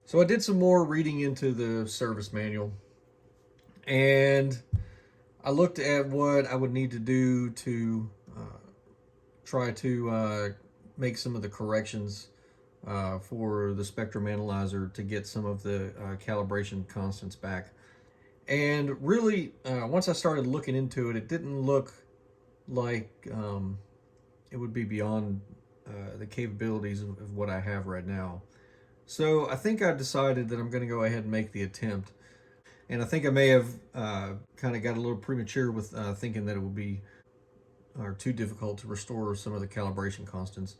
So I did some more reading into the service manual, and I looked at what I would need to do to try to make some of the corrections for the spectrum analyzer to get some of the calibration constants back. And really, once I started looking into it, it didn't look like it would be beyond the capabilities of what I have right now. So I think I decided that I'm going to go ahead and make the attempt. And I think I may have kind of got a little premature with thinking that it would be too difficult to restore some of the calibration constants.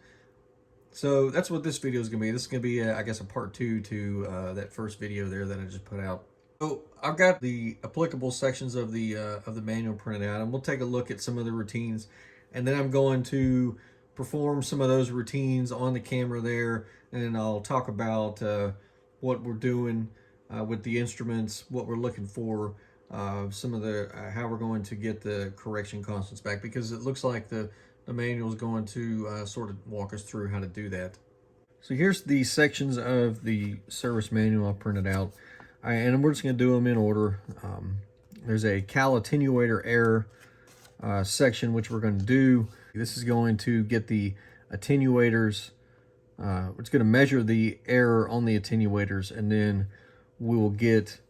So that's what this video is going to be. This is going to be, I guess, a part two to that first video there that I just put out. So I've got the applicable sections of the manual printed out, and we'll take a look at some of the routines, and then I'm going to perform some of those routines on the camera there, and I'll talk about what we're doing with the instruments, what we're looking for, some of the how we're going to get the correction constants back, because it looks like the manual is going to sort of walk us through how to do that. So here's the sections of the service manual I printed out, and we're just going to do them in order. There's a Cal Attenuator error section which we're going to do. This is going to get the attenuators. It's going to measure the error on the attenuators, and then we will get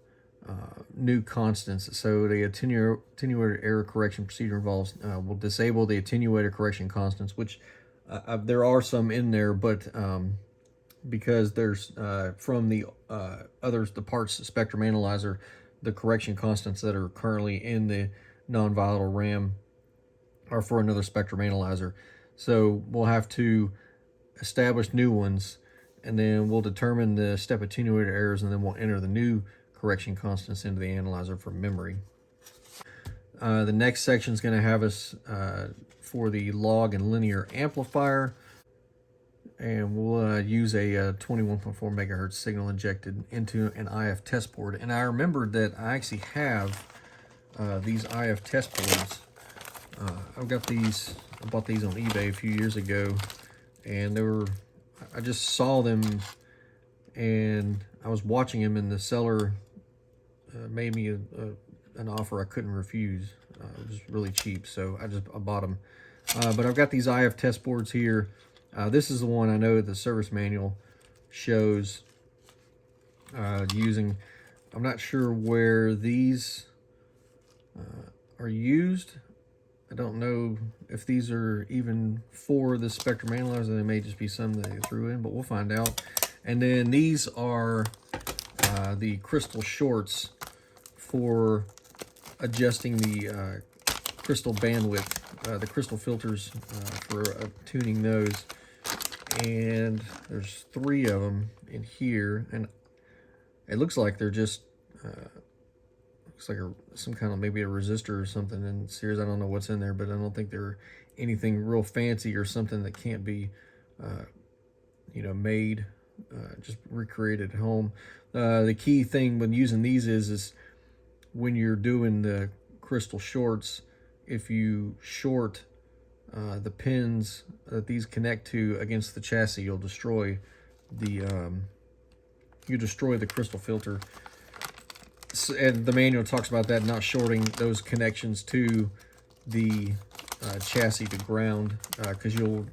new constants. So the attenuator error correction procedure involves we'll disable the attenuator correction constants, which there are some in there, but because there's from the the parts spectrum analyzer, the correction constants that are currently in the non-volatile RAM are for another spectrum analyzer. So we'll have to establish new ones, and then we'll determine the step attenuator errors, and then we'll enter the new correction constants into the analyzer from memory. The next section is going to have us for the log and linear amplifier, and we'll use a 21.4 megahertz signal injected into an IF test board. And I remembered that I actually have these IF test boards. I bought these on eBay a few years ago, and I just saw them, and I was watching them, and the seller made me an offer I couldn't refuse. It was really cheap, so I bought them. But I've got these IF test boards here. This is the one I know the service manual shows using. I'm not sure where these are used. I don't know if these are even for the spectrum analyzer. They may just be some that they threw in, but we'll find out. And then these are the crystal shorts for adjusting the crystal bandwidth, the crystal filters for tuning those. And there's 3 of them in here, and it looks like they're just looks like some kind of maybe a resistor or something in series. I don't know what's in there, but I don't think they're anything real fancy or something that can't be made, just recreated at home. The key thing when using these is when you're doing the crystal shorts, if you short the pins that these connect to against the chassis, you'll destroy the crystal filter. And the manual talks about that, not shorting those connections to the chassis to ground, because you'll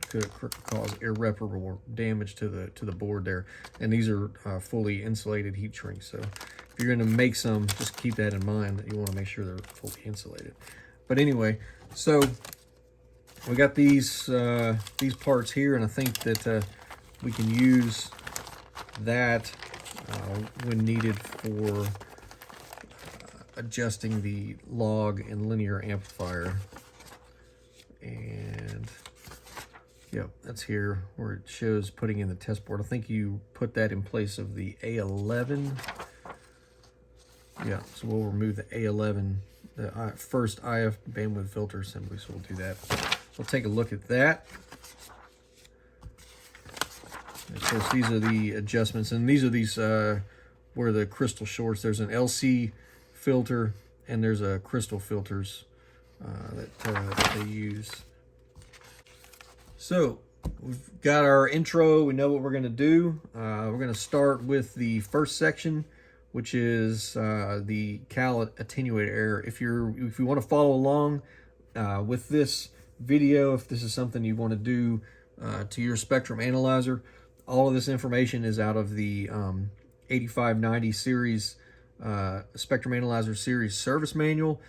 cause irreparable damage to the board there. And these are fully insulated heat shrink, so if you're going to make some, just keep that in mind, that you want to make sure they're fully insulated. But anyway, so we got these parts here, and I think that we can use that when needed for adjusting the log and linear amplifier. And yeah, that's here where it shows putting in the test board. I think you put that in place of the A11. Yeah, so we'll remove the A11, the first IF bandwidth filter assembly, so we'll do that. We'll take a look at that. And of course, these are the adjustments, and these are where the crystal shorts. There's an LC filter, and there's a crystal filters that they use. So We've got our intro. We know what we're going to do. We're going to start with the first section, which is the Cal Attenuator error. If you want to follow along with this video, if this is something you want to do to your spectrum analyzer, all of this information is out of the 8590 series spectrum analyzer series service manual.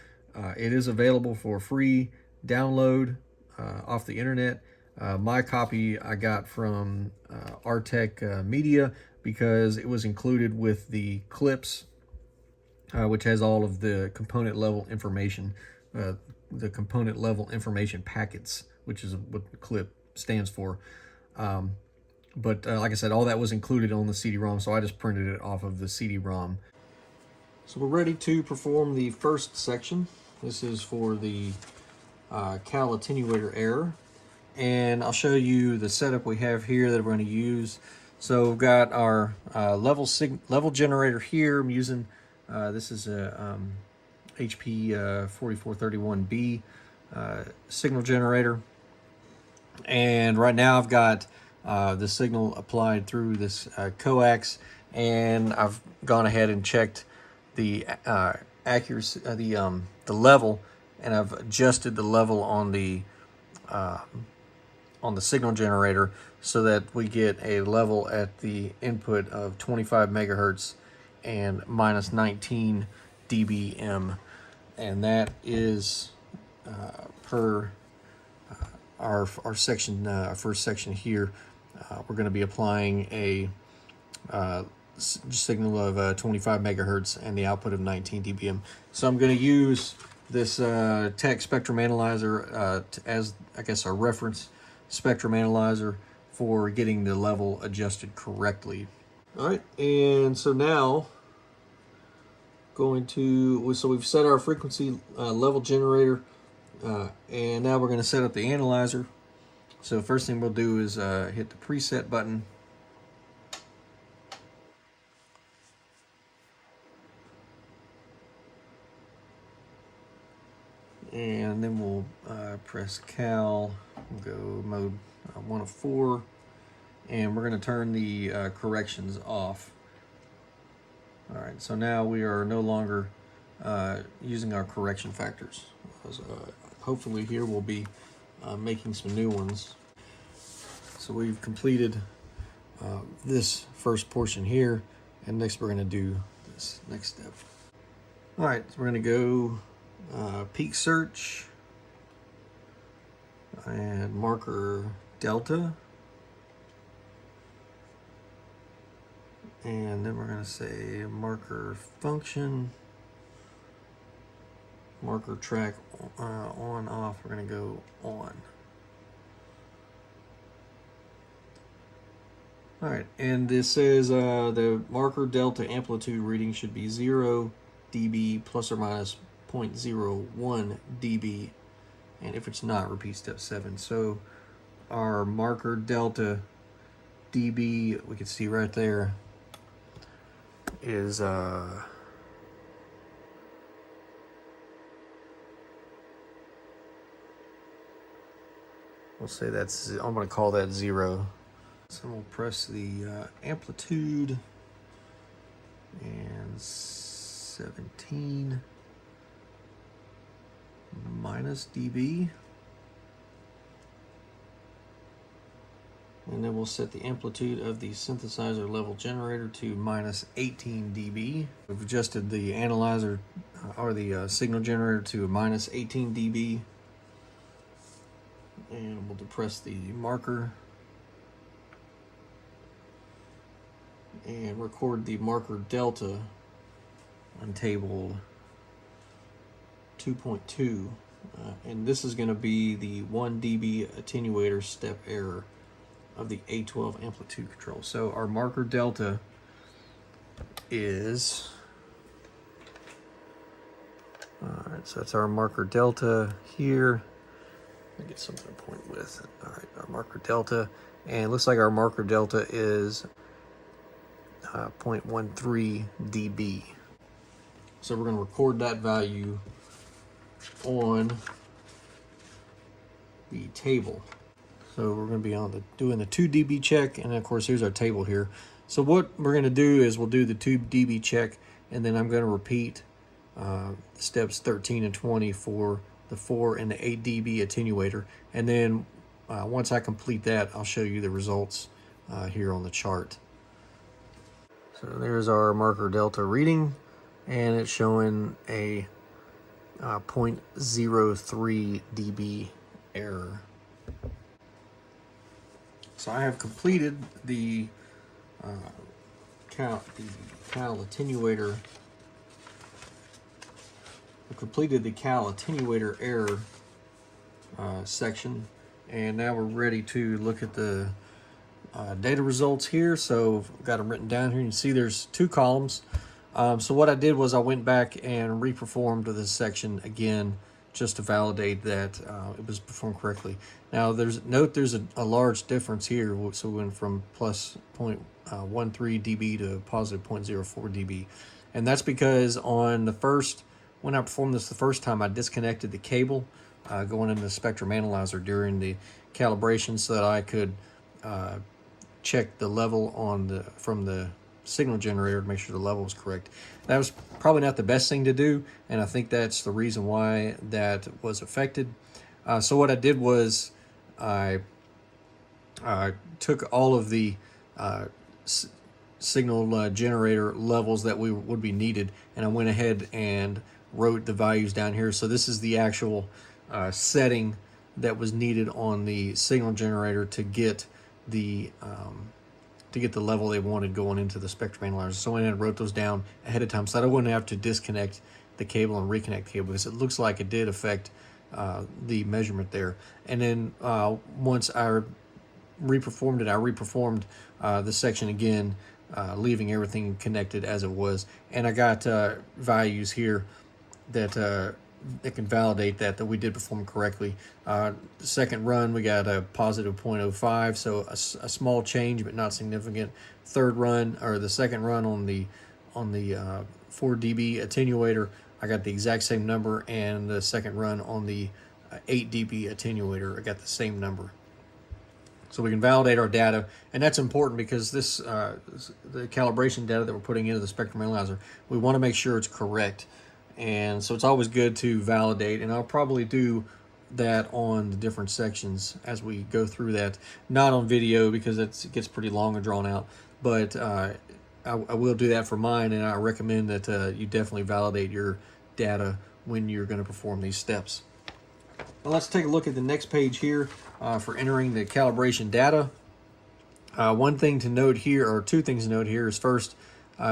It is available for free download off the internet. My copy I got from Artec Media because it was included with the clips, which has all of the component level information, the component level information packets, which is what the clip stands for. But like I said, all that was included on the CD-ROM, so I just printed it off of the CD-ROM. So we're ready to perform the first section. This is for the Cal Attenuator error. And I'll show you the setup we have here that we're going to use. So we've got our level generator here. I'm using, this is a HP 4431B signal generator. And right now I've got the signal applied through this coax, and I've gone ahead and checked the accuracy, the level, and I've adjusted the level on the signal generator so that we get a level at the input of 25 megahertz and minus 19 dBm, and that is per our section, our first section here. We're going to be applying a signal of 25 megahertz and the output of 19 dBm. So I'm going to use this TEC spectrum analyzer as, I guess, our reference spectrum analyzer for getting the level adjusted correctly. All right, and so now so we've set our frequency level generator, and now we're going to set up the analyzer. So first thing we'll do is hit the preset button. And then we'll press Cal, we'll go mode 1 of 4, and we're going to turn the corrections off. All right, so now we are no longer using our correction factors. Hopefully here we'll be making some new ones. So we've completed this first portion here, and next we're going to do this next step. All right, so we're going to go peak search and marker delta, and then we're going to say marker function, marker track on off. We're going to go on. All right, and this says the marker delta amplitude reading should be 0 dB plus or minus 0.01 dB, and if it's not, repeat step 7. So our marker delta dB, we can see right there, is we'll say that's, I'm going to call that 0. So we'll press the amplitude, and 17 minus dB, and then we'll set the amplitude of the synthesizer level generator to minus 18 dB. We've adjusted the analyzer or the signal generator to minus 18 dB, and we'll depress the marker and record the marker delta on table 2.2, and this is going to be the 1 dB attenuator step error of the A12 amplitude control. So our marker delta is, all right, so that's our marker delta here. Let me get something to point with. All right, our marker delta, and it looks like our marker delta is 0.13 dB. So we're going to record that value on the table. So we're going to be on doing the 2 dB check, and of course here's our table here. So what we're going to do is we'll do the 2 dB check, and then I'm going to repeat steps 13 and 20 for the 4 and the 8 dB attenuator. And then once I complete that, I'll show you the results here on the chart. So there's our marker delta reading, and it's showing a 0.03 dB error. So I have completed the Cal Attenuator. I've completed the Cal Attenuator error section, and now we're ready to look at the data results here. So I've got them written down here. You can see there's 2 columns. So what I did was I went back and reperformed this section again just to validate that it was performed correctly. Now there's a large difference here. So we went from plus 0.13 dB to positive 0.04 dB. And that's because when I performed this the first time, I disconnected the cable going into the spectrum analyzer during the calibration so that I could check the level from the signal generator to make sure the level was correct. That was probably not the best thing to do, and I think that's the reason why that was affected. So what I did was I took all of the signal generator levels that would be needed, and I went ahead and wrote the values down here. So this is the actual setting that was needed on the signal generator to get the level they wanted going into the spectrum analyzer. So I went ahead and wrote those down ahead of time so that I wouldn't have to disconnect the cable and reconnect the cable, because it looks like it did affect the measurement there. And then once I reperformed it, I reperformed the section again, leaving everything connected as it was. And I got values here that can validate that we did perform correctly. The second run, we got a positive 0.05, so a small change but not significant. Third run, or the second run on the 4 dB attenuator, I got the exact same number, and the second run on the 8 dB attenuator, I got the same number. So we can validate our data, and that's important because this the calibration data that we're putting into the spectrum analyzer, we want to make sure it's correct. And so it's always good to validate, and I'll probably do that on the different sections as we go through that. Not on video because it gets pretty long and drawn out, but I will do that for mine, and I recommend that you definitely validate your data when you're going to perform these steps. Well, let's take a look at the next page here for entering the calibration data. One thing to note here, or 2 things to note here, is first,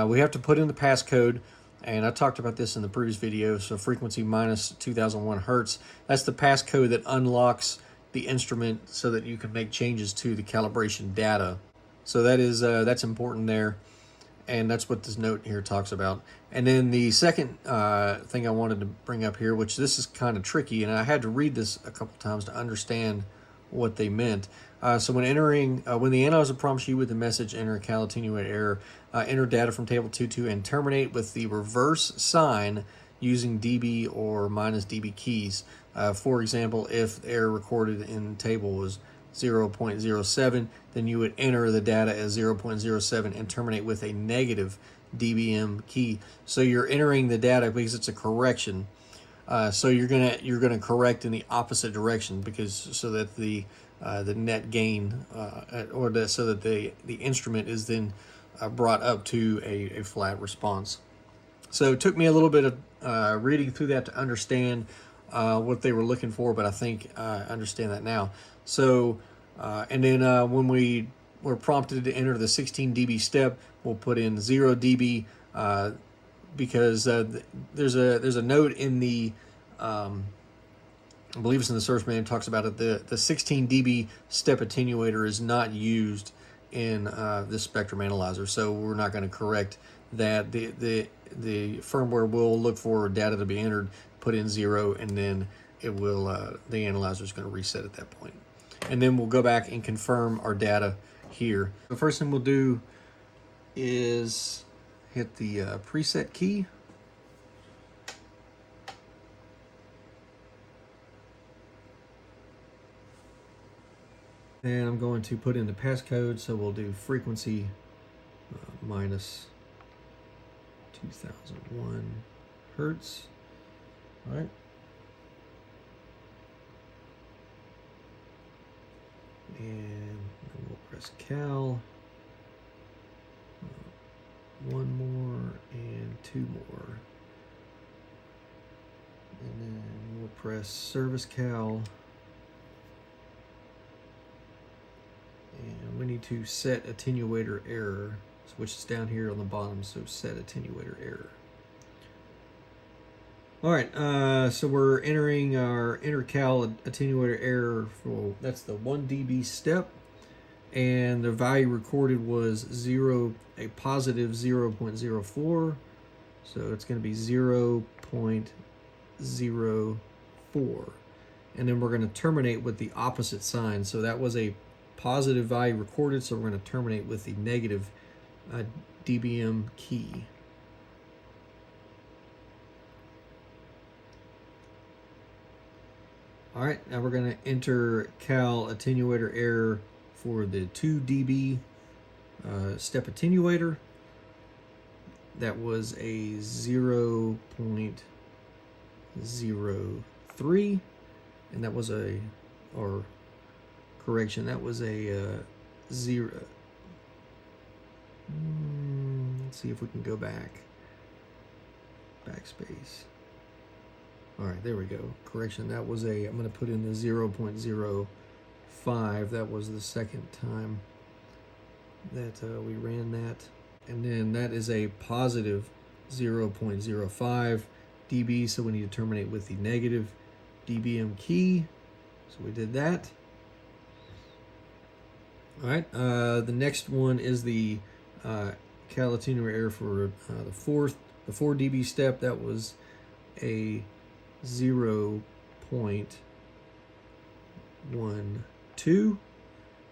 we have to put in the passcode. And I talked about this in the previous video. So frequency minus 2001 hertz. That's the passcode that unlocks the instrument so that you can make changes to the calibration data. So that's important there, and that's what this note here talks about. And then the second thing I wanted to bring up here, which this is kind of tricky, and I had to read this a couple times to understand what they meant. So when the analyzer prompts you with the message, enter Cal Attenuator error, enter data from table 2.2 and terminate with the reverse sign using dB or minus dB keys. For example, if error recorded in table was 0.07, then you would enter the data as 0.07 and terminate with a negative dBm key. So you're entering the data because it's a correction. So you're gonna correct in the opposite direction, because so that the net gain so that the instrument is then brought up to a flat response. So it took me a little bit of reading through that to understand what they were looking for, but I think I understand that now. So and then when we were prompted to enter the 16 dB step, we'll put in 0 dB because there's a note in the I believe it's in the source manual, talks about it. The 16 dB step attenuator is not used in this spectrum analyzer, so we're not going to correct that. The firmware will look for data to be entered, put in 0, and then it will the analyzer is going to reset at that point. And then we'll go back and confirm our data here. The first thing we'll do is hit the preset key. And I'm going to put in the passcode, so we'll do frequency minus 2001 hertz. All right. And we'll press Cal. One more and two more. And then we'll press service Cal. And we need to set attenuator error, which is down here on the bottom, so set attenuator error. All right, so we're entering our Cal attenuator error for, that's the 1 dB step, and the value recorded was a positive 0.04, so it's going to be 0.04, and then we're going to terminate with the opposite sign. So that was a positive value recorded, so we're going to terminate with the negative dBm key. All right, now we're going to enter Cal attenuator error for the 2 dB step attenuator. That was a 0.03, and that was that was a 0. Let's see if we can go backspace. All right, there we go. Correction, that was I'm going to put in the 0.05. That was the second time that we ran that. And then that is a positive 0.05 dB, so we need to terminate with the negative dBm key. So we did that. All right, the next one is the Cal attenuator error for the 4 dB step. That was a 0.12,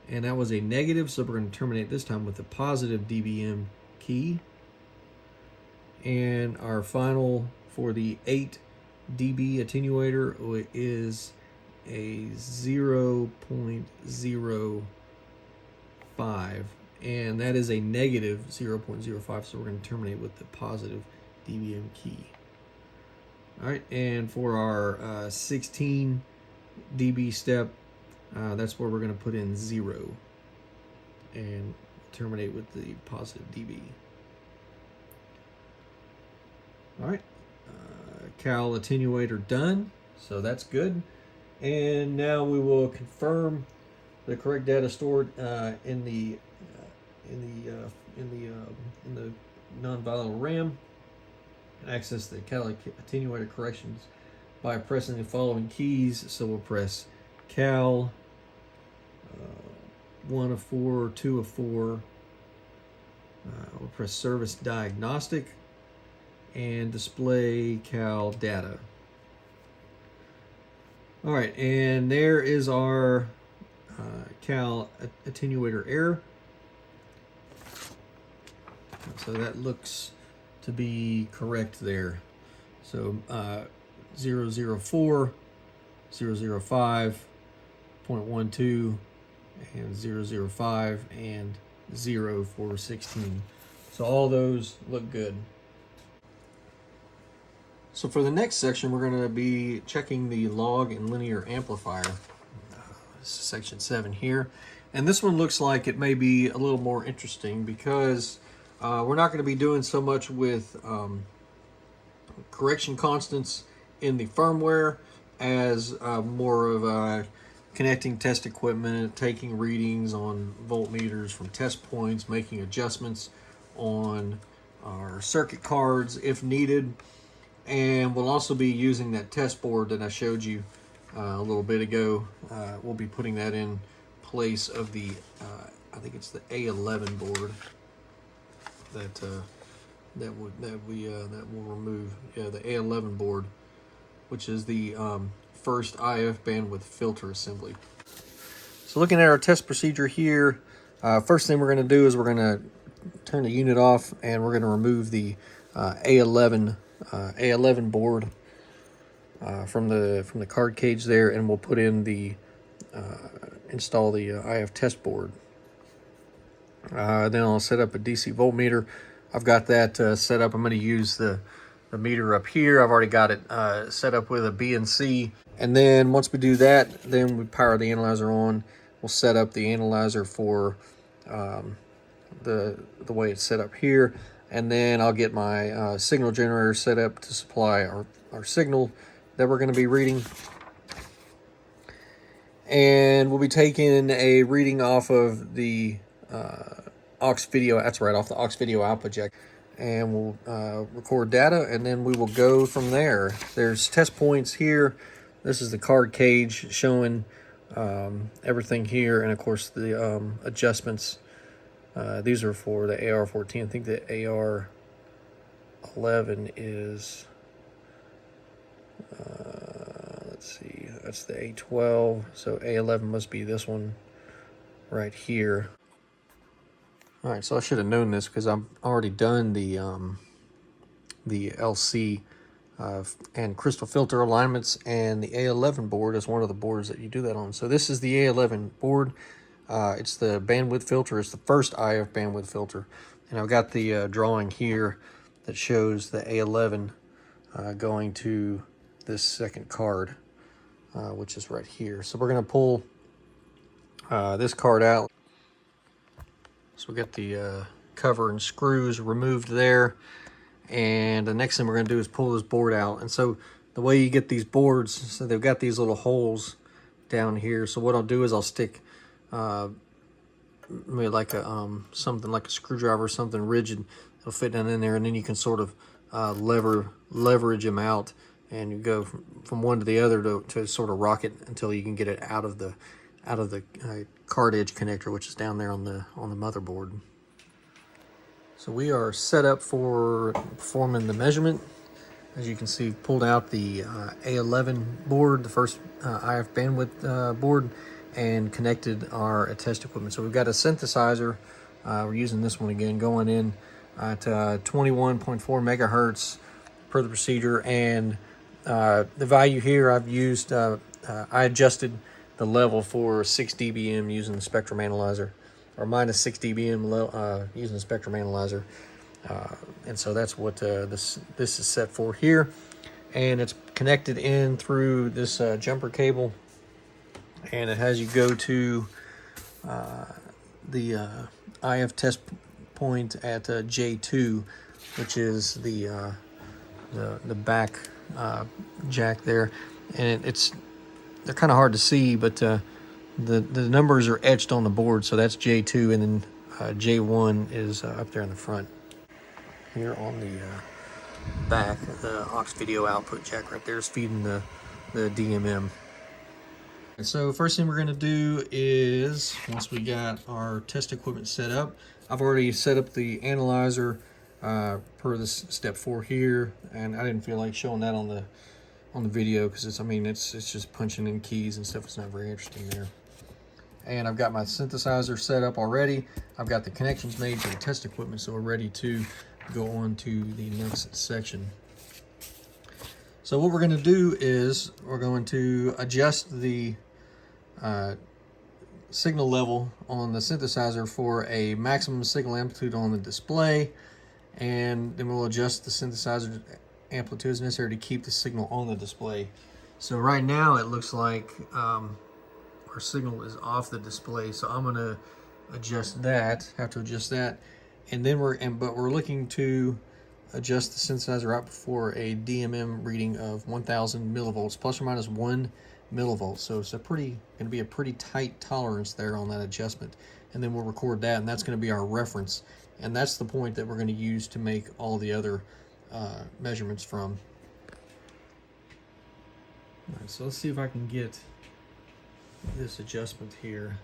and that was a negative, so we're going to terminate this time with the positive dBm key. And our final for the 8 dB attenuator is a 0.05, and that is a negative 0.05, so we're going to terminate with the positive dBm key. All right, and for our 16 dB step, that's where we're going to put in 0 and terminate with the positive dB. All right, Cal attenuator done, so that's good. And now we will confirm the correct data stored in the non-volatile RAM. Access the Cal attenuator corrections by pressing the following keys. So we'll press Cal 1 of 4, 2 of 4. We'll press service diagnostic and display Cal data. All right, and there is our Cal attenuator error. So that looks to be correct there. So 004, 005, 0.12, and 005, and 0 for 16. So all those look good. So for the next section, we're going to be checking the log and linear amplifier. This is section 7 here. And this one looks like it may be a little more interesting because we're not going to be doing so much with correction constants in the firmware as more of connecting test equipment, taking readings on voltmeters from test points, making adjustments on our circuit cards if needed. And we'll also be using that test board that I showed you a little bit ago. We'll be putting that in place of the, I think it's the A11 board that we'll remove. Yeah, the A11 board, which is the first IF bandwidth filter assembly. So looking at our test procedure here, first thing we're going to do is we're going to turn the unit off, and we're going to remove the A11 board from the card cage there, and we'll put in the install the IF test board. Then I'll set up a DC voltmeter. I've got that set up. I'm going to use the meter up here. I've already got it set up with a BNC. And then once we do that, then we power the analyzer on. We'll set up the analyzer for the way it's set up here. And then I'll get my signal generator set up to supply our signal that we're going to be reading. And we'll be taking a reading off of the aux video, that's right, off the aux video output jack. And we'll record data, and then we will go from there. There's test points here. This is the card cage showing everything here, and of course the adjustments. These are for the AR14. I think the AR11 is, let's see, that's the A12. So A11 must be this one right here. All right, so I should have known this because I've already done the LC and crystal filter alignments, and the A11 board is one of the boards that you do that on. So this is the A11 board. It's the bandwidth filter. It's the first IF bandwidth filter. And I've got the drawing here that shows the A11 going to this second card, which is right here. So we're going to pull this card out. So we got the cover and screws removed there. And the next thing we're going to do is pull this board out. And so the way you get these boards, so they've got these little holes down here. So what I'll do is I'll stick maybe like a something like a screwdriver or something rigid. It'll fit down in there, and then you can sort of leverage them out, and you go from one to the other to sort of rock it until you can get it out of the card edge connector, which is down there on the motherboard. So we are set up for performing the measurement. As you can see, pulled out the A11 board, the first IF bandwidth board, and connected our test equipment. So we've got a synthesizer. We're using this one again, going in at 21.4 megahertz per the procedure. And the value here I've used, I adjusted the level for 6 dBm using the spectrum analyzer, or minus 6 dBm using the spectrum analyzer. And so that's what this is set for here. And it's connected in through this jumper cable. And it has you go to the IF test point at J2, which is the back jack there. And they're kind of hard to see, but the numbers are etched on the board. So that's J2, and then J1 is up there in the front. Here on the back, the aux video output jack right there is feeding the DMM. And so first thing we're going to do is, once we got our test equipment set up, I've already set up the analyzer per this step 4 here, and I didn't feel like showing that on the video because it's just punching in keys and stuff. It's not very interesting there. And I've got my synthesizer set up already. I've got the connections made to the test equipment, so we're ready to go on to the next section. So what we're going to do is we're going to adjust the signal level on the synthesizer for a maximum signal amplitude on the display, and then we'll adjust the synthesizer amplitude as necessary to keep the signal on the display. So right now it looks like our signal is off the display, so I'm going to adjust that, and then we're looking to adjust the synthesizer output for a DMM reading of 1000 millivolts plus or minus 1 millivolts. So it's going to be a pretty tight tolerance there on that adjustment, and then we'll record that, and that's going to be our reference, and that's the point that we're going to use to make all the other measurements from. All right, so let's see if I can get this adjustment here.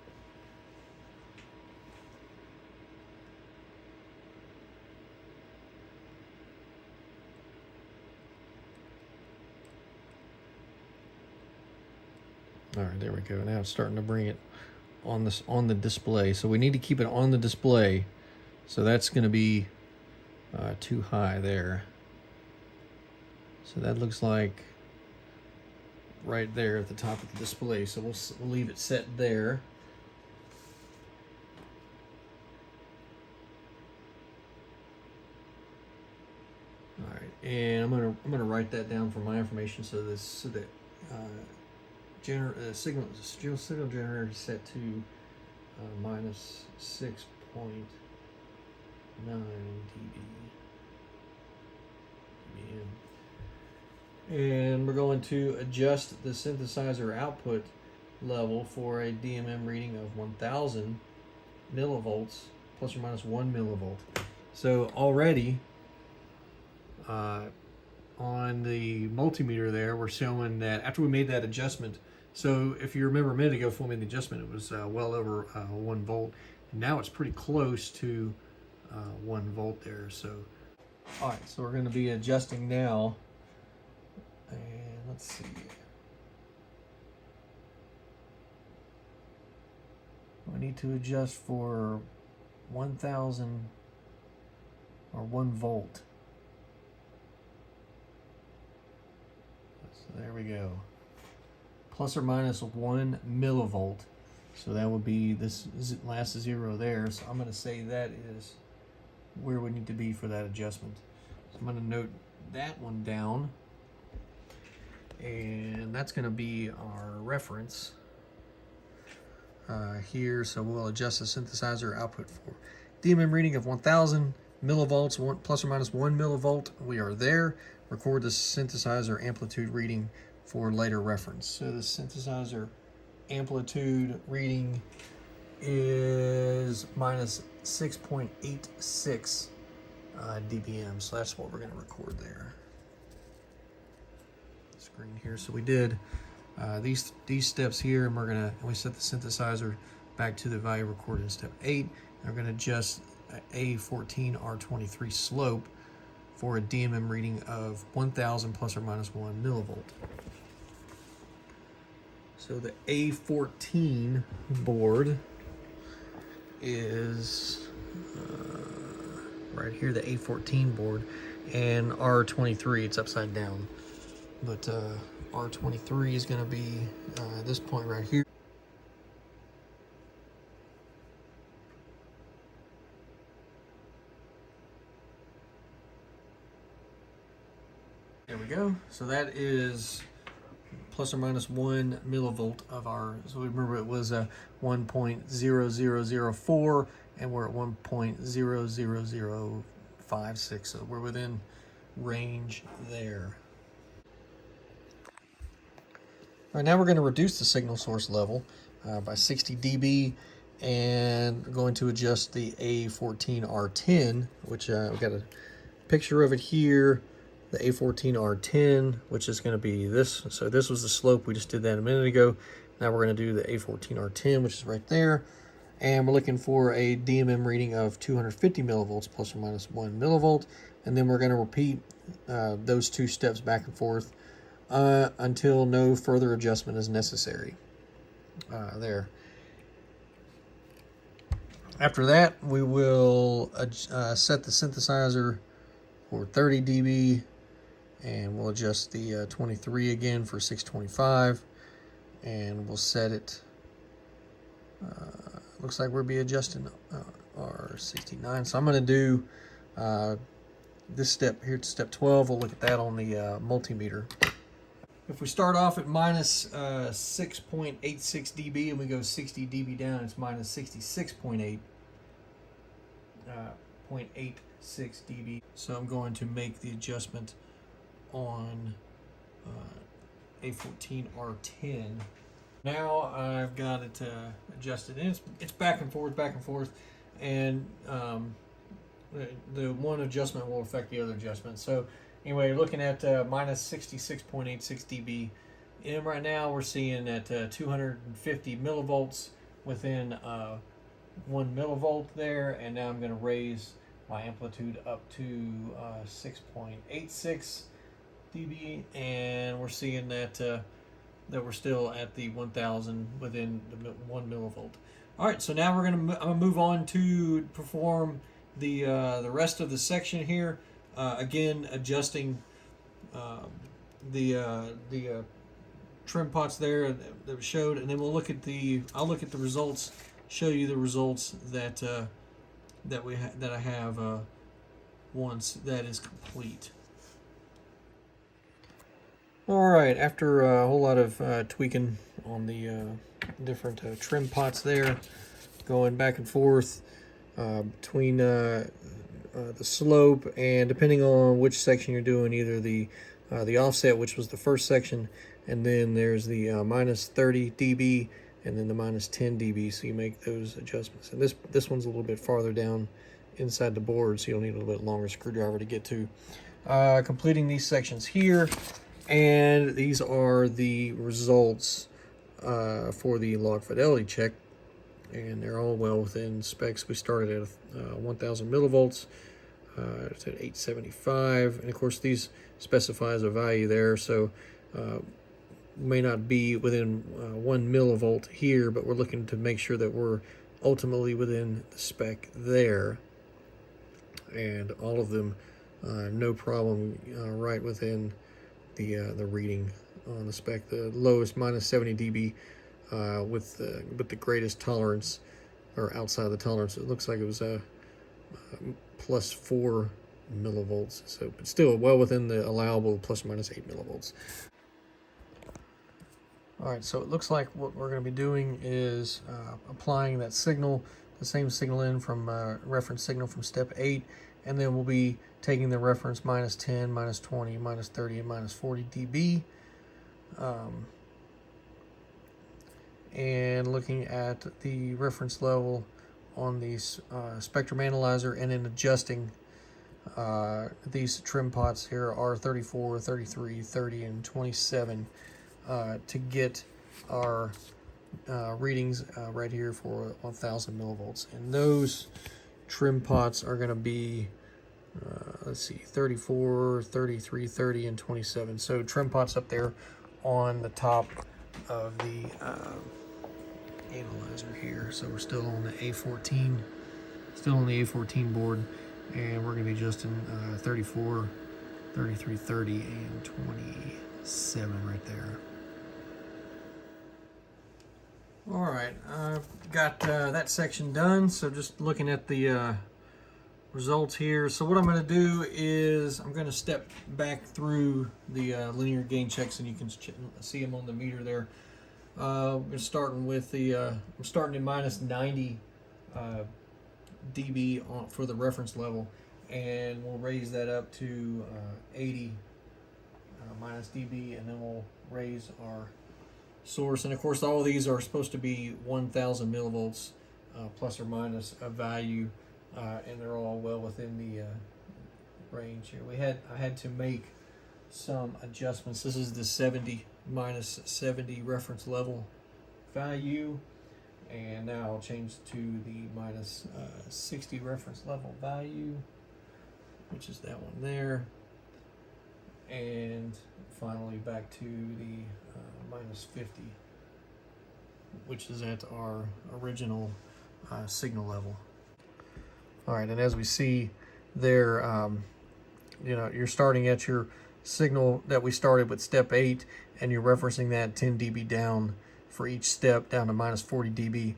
All right, there we go. Now it's starting to bring it on the display. So we need to keep it on the display. So that's going to be too high there. So that looks like right there at the top of the display. So we'll leave it set there. All right, and I'm gonna write that down for my information so that signal generator is set to minus 6.9 dB. And we're going to adjust the synthesizer output level for a DMM reading of 1000 millivolts plus or minus 1 millivolt. So already on the multimeter there, we're showing that after we made that adjustment, so if you remember a minute ago before we made the adjustment, it was well over 1 volt. And now it's pretty close to 1 volt there. So, all right, so we're going to be adjusting now. And let's see. We need to adjust for 1000 or 1 volt. So there we go. Plus or minus 1 millivolt. So that would be this last 0 there. So I'm going to say that is where we need to be for that adjustment. So I'm going to note that one down. And that's going to be our reference here. So we'll adjust the synthesizer output for DMM reading of 1000 millivolts, plus or minus 1 millivolt. We are there. Record the synthesizer amplitude reading for later reference. So the synthesizer amplitude reading is minus 6.86 dBm. So that's what we're going to record there. Screen here. So we did these steps here, and we set the synthesizer back to the value recorded in step 8. And we're going to adjust A14R23 slope for a DMM reading of 1000 plus or minus 1 millivolt. So the A14 board is right here, the A14 board, and R23, it's upside down. But R23 is going to be this point right here. There we go. So that is plus or minus 1 millivolt of our, so remember it was a 1.0004 and we're at 1.00056, so we're within range there. All right, now we're going to reduce the signal source level by 60 dB, and we're going to adjust the A14R10, which we've got a picture of it here. The A14R10, which is going to be this. So this was the slope. We just did that a minute ago. Now we're going to do the A14R10, which is right there. And we're looking for a DMM reading of 250 millivolts plus or minus 1 millivolt. And then we're going to repeat those two steps back and forth until no further adjustment is necessary. There. After that, we will set the synthesizer for 30 dB. And we'll adjust the 23 again for 625, and we'll set it, looks like we'll be adjusting our 69. So I'm going to do this step here to step 12. We'll look at that on the multimeter. If we start off at minus 6.86 dB and we go 60 dB down, it's minus 66.86 dB. So I'm going to make the adjustment on A14R10. Now I've got it adjusted, and it's back and forth, and the one adjustment will affect the other adjustment. So anyway, looking at minus 66.86 dB, and right now we're seeing at 250 millivolts within 1 millivolt there, and now I'm going to raise my amplitude up to 6.86 dB, and we're seeing that that we're still at the 1000 within the 1 millivolt. All right, so now I'm gonna move on to perform the rest of the section here. Again, adjusting the trim pots there that we showed, and then I'll look at the results, show you the results that that I have once that is complete. All right, after a whole lot of tweaking on the different trim pots there, going back and forth between the slope, and depending on which section you're doing, either the offset, which was the first section, and then there's the minus 30 dB and then the minus 10 dB, so you make those adjustments. And this one's a little bit farther down inside the board, so you'll need a little bit longer screwdriver to get to. Completing these sections here, and these are the results for the log fidelity check, and they're all well within specs. We started at 1000 millivolts. It's at 875, and of course these specifies a value there, so may not be within 1 millivolt here, but we're looking to make sure that we're ultimately within the spec there, and all of them no problem, right within the reading on the spec. The lowest minus 70 dB with the greatest tolerance, or outside of the tolerance, it looks like it was plus 4 millivolts, so but still well within the allowable plus or minus 8 millivolts. All right, so it looks like what we're going to be doing is applying that signal, the same signal in from reference signal from step 8, and then we'll be taking the reference minus 10, minus 20, minus 30, and minus 40 dB, and looking at the reference level on the spectrum analyzer, and then adjusting these trim pots here are 34, 33, 30, and 27 to get our readings right here for 1000 millivolts. And those trim pots are going to be, let's see, 34, 33, 30, and 27. So trim pots up there on the top of the analyzer here. So we're still on the A14, still on the A14 board, and we're going to be adjusting 34, 33, 30, and 27 right there. All right, I've got that section done, so just looking at the results here. So what I'm going to do is I'm going to step back through the linear gain checks, and you can see them on the meter there. We're starting with the I'm starting in minus 90 dB for the reference level, and we'll raise that up to 80 minus dB, and then we'll raise our source. And of course all of these are supposed to be 1000 millivolts plus or minus a value, and they're all well within the range here. I had to make some adjustments. This is the 70 minus 70 reference level value, and now I'll change to the minus 60 reference level value, which is that one there, and finally back to the minus 50, which is at our original signal level. All right, and as we see there, you know, you're starting at your signal that we started with step 8, and you're referencing that 10 dB down for each step, down to minus 40 dB,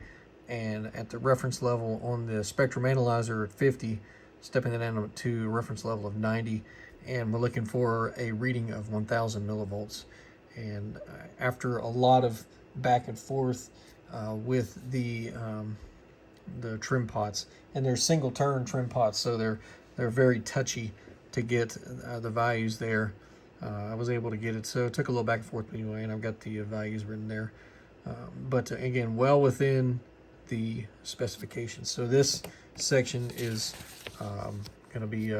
and at the reference level on the spectrum analyzer at 50, stepping that down to a reference level of 90, and we're looking for a reading of 1000 millivolts. And after a lot of back and forth with the trim pots, and they're single turn trim pots, so they're very touchy to get the values there. I was able to get it, so it took a little back and forth anyway, and I've got the values written there. But again, well within the specifications. So this section is going to be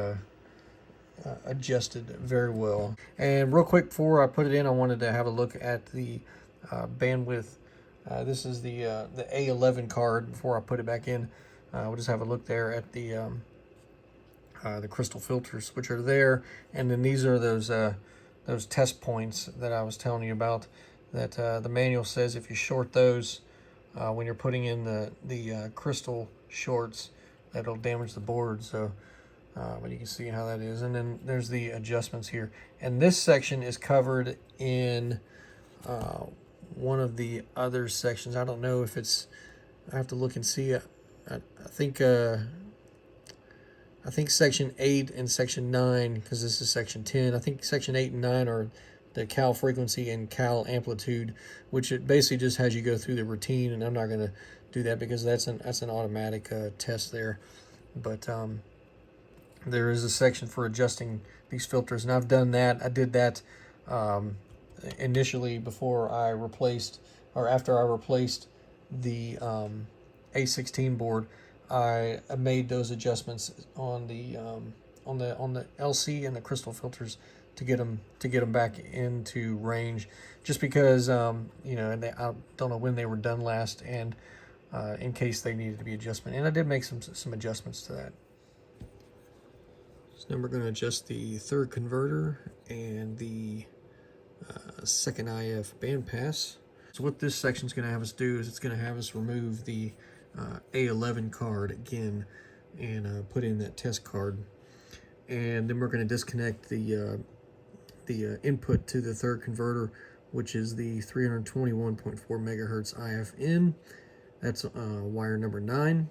adjusted very well. And real quick, before I put it in, I wanted to have a look at the bandwidth. This is the A11 card. Before I put it back in, we'll just have a look there at the crystal filters, which are there, and then these are those test points that I was telling you about, that the manual says if you short those when you're putting in the crystal shorts, that'll damage the board. So but you can see how that is. And then there's the adjustments here, and this section is covered in one of the other sections. I don't know if it's, I have to look and see. I think section 8 and section 9, because this is section 10. I think section 8 and 9 are the Cal frequency and Cal amplitude, which it basically just has you go through the routine, and I'm not going to do that because that's an automatic test there. But there is a section for adjusting these filters, and I've done that. I did that initially before I replaced, or after I replaced the A16 board. I made those adjustments on the LC and the crystal filters to get them back into range, just because you know, and I don't know when they were done last, and in case they needed to be adjustment, and I did make some adjustments to that. So then we're going to adjust the third converter and the second IF bandpass. So what this section is going to have us do is it's going to have us remove the A11 card again and put in that test card, and then we're going to disconnect the input to the third converter, which is the 321.4 megahertz IF in. That's wire number 9,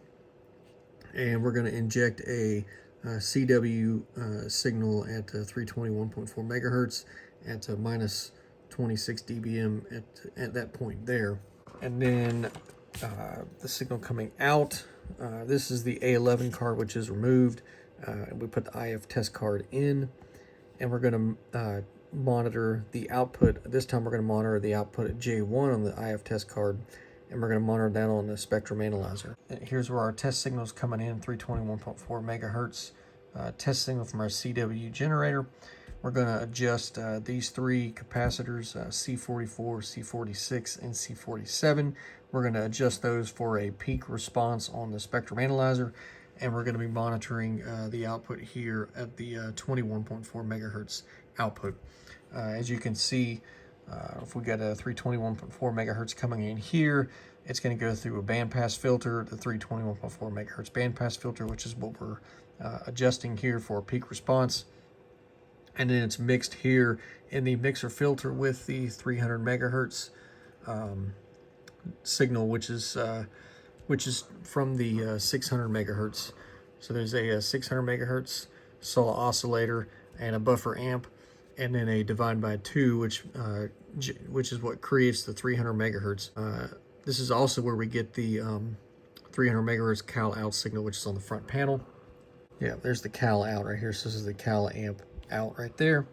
and we're going to inject a CW signal at 321.4 megahertz at minus 26 dBm at that point there. And then the signal coming out, this is the A11 card, which is removed. We put the IF test card in, and we're going to monitor the output. This time we're going to monitor the output at J1 on the IF test card, and we're going to monitor that on the spectrum analyzer. Here's where our test signal is coming in, 321.4 megahertz test signal from our CW generator. We're going to adjust these three capacitors, C44, C46, and C47. We're going to adjust those for a peak response on the spectrum analyzer, and we're going to be monitoring the output here at the 21.4 megahertz output. As you can see, if we got a 321.4 megahertz coming in here, it's going to go through a bandpass filter, the 321.4 megahertz bandpass filter, which is what we're adjusting here for peak response. And then it's mixed here in the mixer filter with the 300 megahertz signal, which is from the 600 megahertz. So there's a 600 megahertz saw oscillator and a buffer amp, and then a divide by 2, which is what creates the 300 megahertz. This is also where we get the 300 megahertz Cal out signal, which is on the front panel. Yeah, there's the Cal out right here. So this is the Cal amp out right there.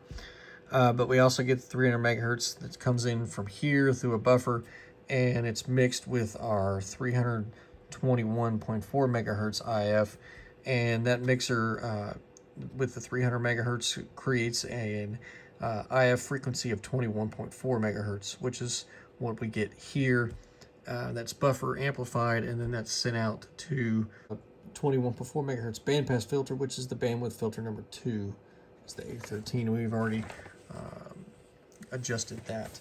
But we also get the 300 megahertz that comes in from here through a buffer, and it's mixed with our 321.4 megahertz IF, and that mixer with the 300 megahertz creates an IF frequency of 21.4 megahertz, which is what we get here. That's buffer amplified, and then that's sent out to 21.4 megahertz bandpass filter, which is the bandwidth filter number 2. It's the A13. We've already adjusted that.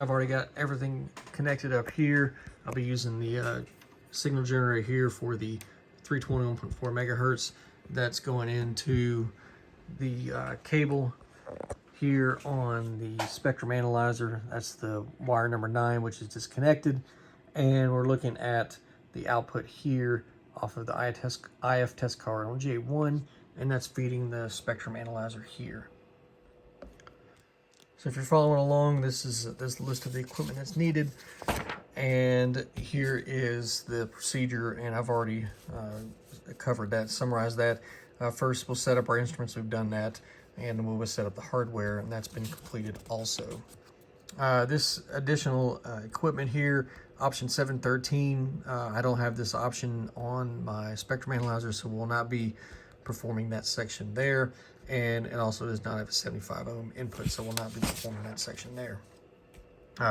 I've already got everything connected up here. I'll be using the signal generator here for the 321.4 megahertz. That's going into the cable here on the spectrum analyzer. That's the wire number 9, which is disconnected. And we're looking at the output here off of the IF test card on J1, and that's feeding the spectrum analyzer here. So if you're following along, this is the list of the equipment that's needed, and here is the procedure, and I've already covered that, summarized that. First, we'll set up our instruments. We've done that, and then we'll set up the hardware, and that's been completed also. This additional equipment here, option 713, I don't have this option on my spectrum analyzer, so we'll not be performing that section there, and it also does not have a 75 ohm input, so we'll not be performing that section there.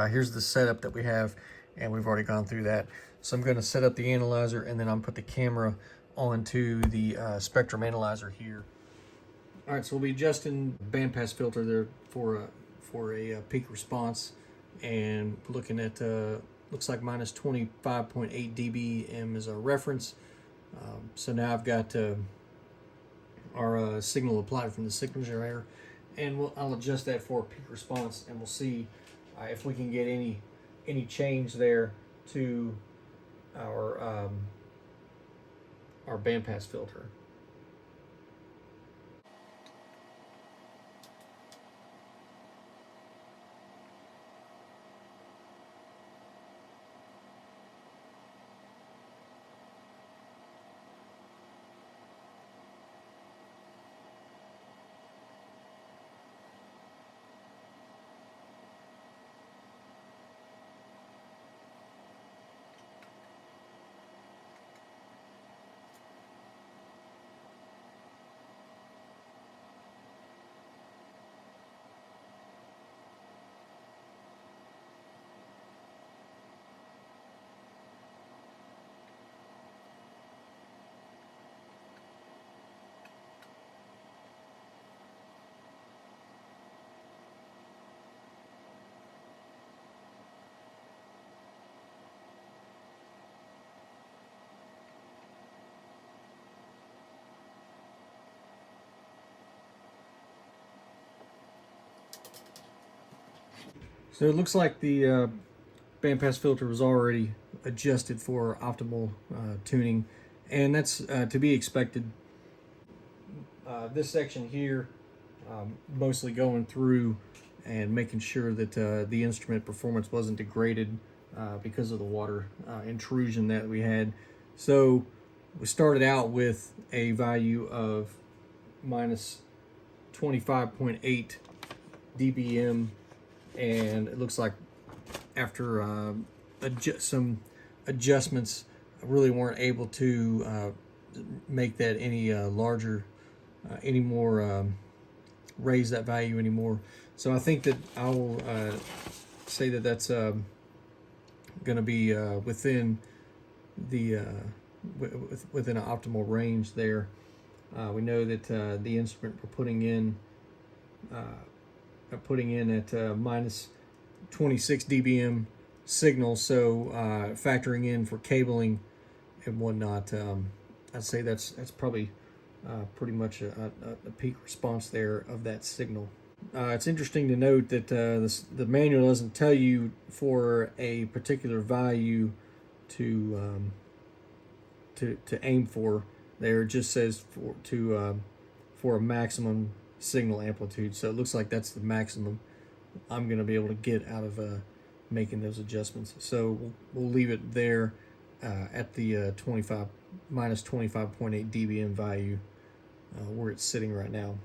Here's the setup that we have, and we've already gone through that. So I'm going to set up the analyzer, and then I'm put the camera onto the spectrum analyzer here. All right, so we'll be adjusting the bandpass filter there for a peak response, and looking at looks like minus 25.8 dBm is our reference. So now I've got our signal applied from the signal generator, and I'll adjust that for peak response, and we'll see if we can get any change there to our bandpass filter. So it looks like the bandpass filter was already adjusted for optimal tuning, and that's to be expected. This section here, mostly going through and making sure that the instrument performance wasn't degraded because of the water intrusion that we had. So we started out with a value of minus 25.8 dBm, and it looks like after some adjustments, I really weren't able to make that any larger, any more, raise that value anymore. So I think that I will say that that's going to be within the within an optimal range there. We know that the instrument we're putting in at minus 26 dBm signal, so factoring in for cabling and whatnot, I'd say that's probably pretty much a peak response there of that signal. It's interesting to note that the manual doesn't tell you for a particular value to aim for. There, it just says for a maximum signal amplitude. So it looks like that's the maximum I'm going to be able to get out of making those adjustments. So we'll leave it there at the minus 25.8 dBm value where it's sitting right now.